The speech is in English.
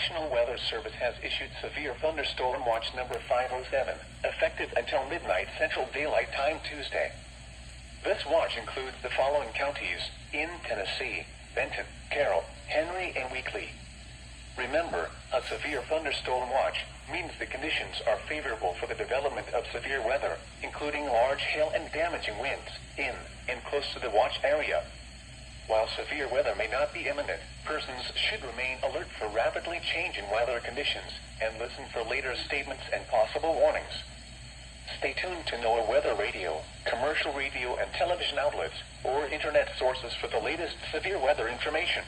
National Weather Service has issued Severe Thunderstorm Watch number 507, effective until midnight Central Daylight Time Tuesday. This watch includes the following counties in Tennessee: Benton, Carroll, Henry, and Weakley. Remember, a severe thunderstorm watch means the conditions are favorable for the development of severe weather, including large hail and damaging winds in and close to the watch area. While severe weather may not be imminent, persons should remain alert for rapidly changing weather conditions and listen for later statements and possible warnings. Stay tuned to NOAA weather radio, commercial radio and television outlets, or internet sources for the latest severe weather information.